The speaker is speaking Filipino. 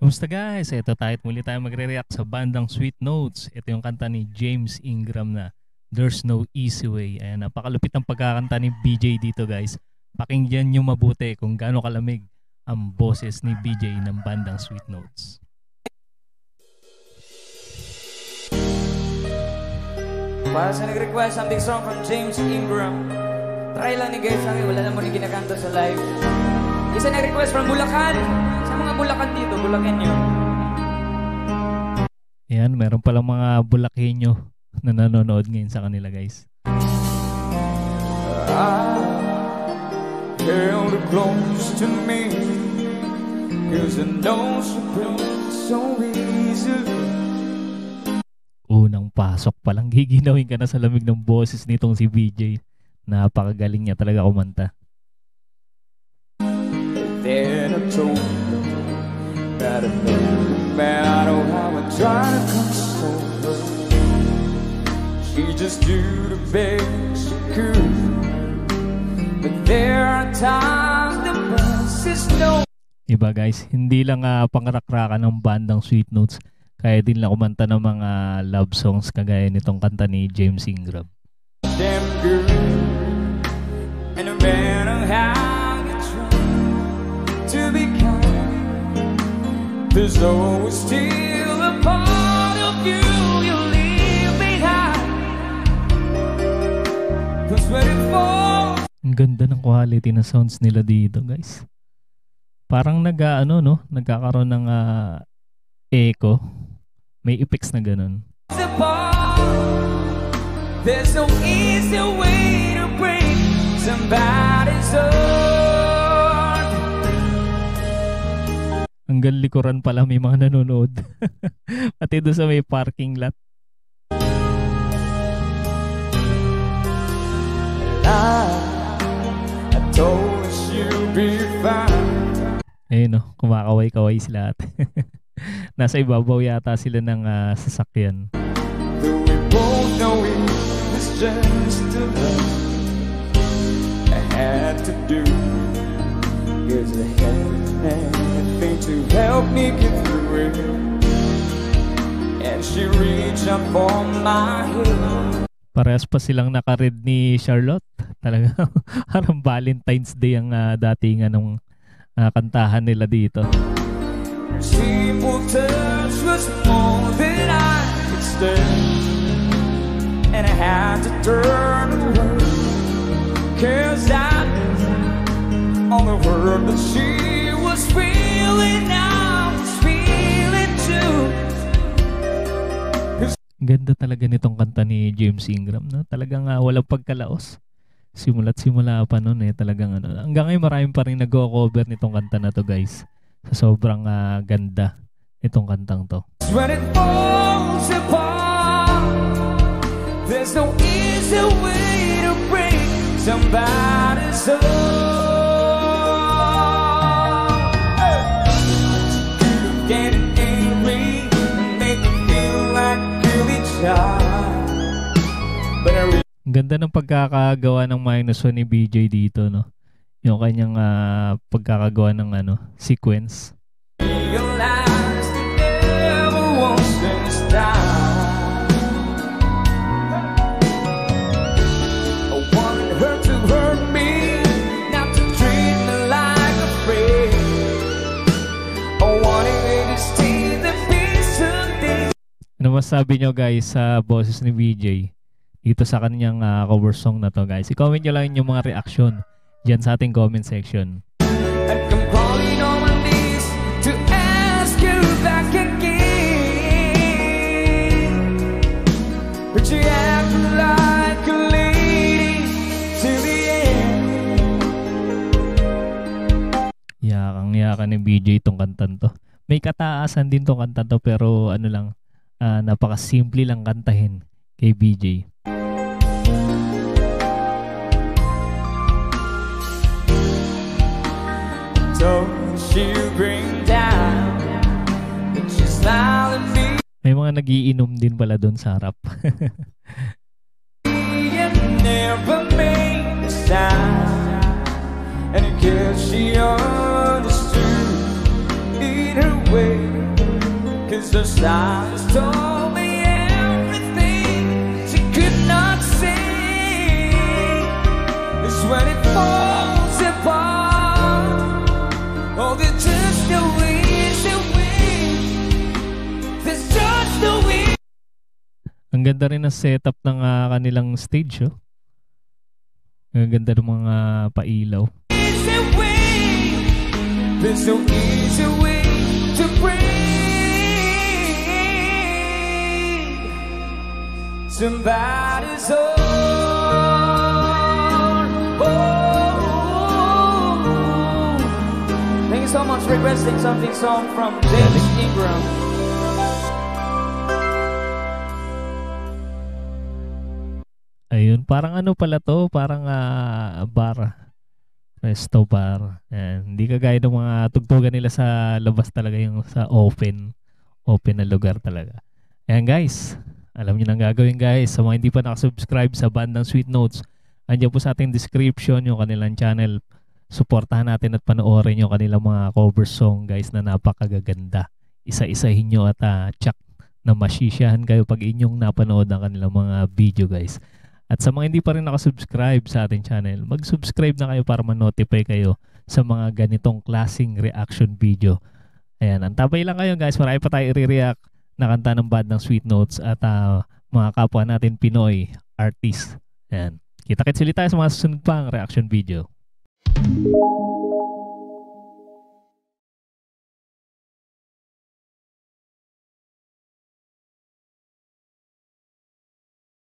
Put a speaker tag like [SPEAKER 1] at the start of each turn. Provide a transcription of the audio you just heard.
[SPEAKER 1] Kumusta guys? Ito tayo at muli tayo magre-react sa bandang Sweet Notes. Ito yung kanta ni James Ingram na There's No Easy Way. Ayan, napakalupit ang pagkakanta ni BJ dito guys. Pakinggan nyo mabuti kung gaano kalamig ang boses ni BJ ng bandang Sweet Notes.
[SPEAKER 2] Para sa nag-request, something song from James Ingram. Try lang ni guys, wala naman yung ginakanta sa live. Isa nag-request from Bulacan. Sa mga Bulacan dito, Bulacan nyo.
[SPEAKER 1] Ayan, meron palang mga Bulakenyo na nanonood ngayon sa kanila guys.
[SPEAKER 2] Held her close to me, 'cause I know she breaks so easily.
[SPEAKER 1] Unang pasok palang giginawin ka na sa lamig ng boses nitong si BJ. Napakagaling niya talaga kumanta.
[SPEAKER 2] Then I told her that no matter how I try to console her, she just do the best she could. But there are times the best is no.
[SPEAKER 1] Iba guys, hindi lang pangrakrakan ng bandang Sweet Notes, kaya din lang kumanta ng mga love songs kagaya nitong kanta ni James Ingram.
[SPEAKER 2] Damn good, and no matter how you try to be kind, there's always still a part of you you leave behind. 'Cause when it falls,
[SPEAKER 1] ang ganda ng quality na sounds nila dito guys. Parang nagkakaroon ng echo. May effects na ganun.
[SPEAKER 2] there's no easy way to break somebody's heart.
[SPEAKER 1] Hanggang likuran pala may mga nanonood. Pati doon sa may parking lot.
[SPEAKER 2] I told us you'll be fine.
[SPEAKER 1] Ayun kumakaway-kaway sila at nasa ibabaw yata sila ng sasakyan.
[SPEAKER 2] Though we both know it's just a love I had to do, 'cause I had anything to help me get through it. And she reached up for my hand.
[SPEAKER 1] Parehas pa silang naka-red ni Charlotte. Talaga parang Valentine's Day ang datingan ng kantahan nila dito.
[SPEAKER 2] Simple touch was more than I could stand, and I had to turn away, 'cause I knew all the hurt that she was feeling, I was feeling too.
[SPEAKER 1] Ganda talaga nitong kanta ni James Ingram, no? Talagang walang pagkalaos. Simula't simula pa noon talagang hanggang ngayon marami pa rin nag-cover nitong kanta na to guys. Sa sobrang ganda nitong kantang to.
[SPEAKER 2] When it falls apart, there's no easy way to break somebody's heart. Get angry, make me feel like really child. But I
[SPEAKER 1] ganda ng pagkakagawa ng -1 ni BJ dito, no? Yung kanyang pagkakagawa ng sequence.
[SPEAKER 2] realize that never wants to stop. I wanted her to hurt me, not to treat me like a friend. I wanted her to stay the piece of this.
[SPEAKER 1] Ano masabi nyo guys sa boses ni BJ dito sa kanyang cover song na to guys? I-comment nyo lang yung mga reaction dyan sa ating comment section.
[SPEAKER 2] I come calling on my knees to ask you back again, but you act like a lady till the end.
[SPEAKER 1] Yakang-yakan ni BJ itong kantan to. May kataasan din itong kantan to pero napaka-simple lang kantahin kay BJ.
[SPEAKER 2] Don't you bring down, but you smile at me.
[SPEAKER 1] May mga nagiinom din pala doon sa harap.
[SPEAKER 2] You never made a sound, and I guess she understood in her way. 'cause the stars told me everything she could not see. It's when it falls apart. Oh, there's just no easy way. There's just no way.
[SPEAKER 1] Ang ganda rin ng setup ng kanilang stage, oh. Ang ganda ng mga pailaw.
[SPEAKER 2] Easy way. There's no easy way to breathe. Somebody's on. Oh. Thank you so much for requesting something song from James Ingram.
[SPEAKER 1] Ayun, parang ano pala to, parang bar, resto bar. Ayan, hindi kagaya ng mga tugtugan nila sa labas talaga, yung sa open na lugar talaga. Ayan guys, alam niyo nang gagawin guys. Sa mga hindi pa nakasubscribe sa bandang Sweet Notes, andiyan po sa ating description yung kanilang channel. Suportahan natin at panoorin yung kanilang mga cover song guys na napakagaganda. Isa-isahin nyo at tsak na masisiyahan kayo pag inyong napanood ang kanilang mga video guys. At sa mga hindi pa rin nakasubscribe sa ating channel, mag-subscribe na kayo para ma-notify kayo sa mga ganitong klaseng reaction video. Ayan, antabay lang kayo guys, marami pa tayo i-react na kanta ng bandang Sweet Notes at mga kapwa natin Pinoy artist. Ayan, kita-kits ulit tayo sa mga susunod pang reaction video.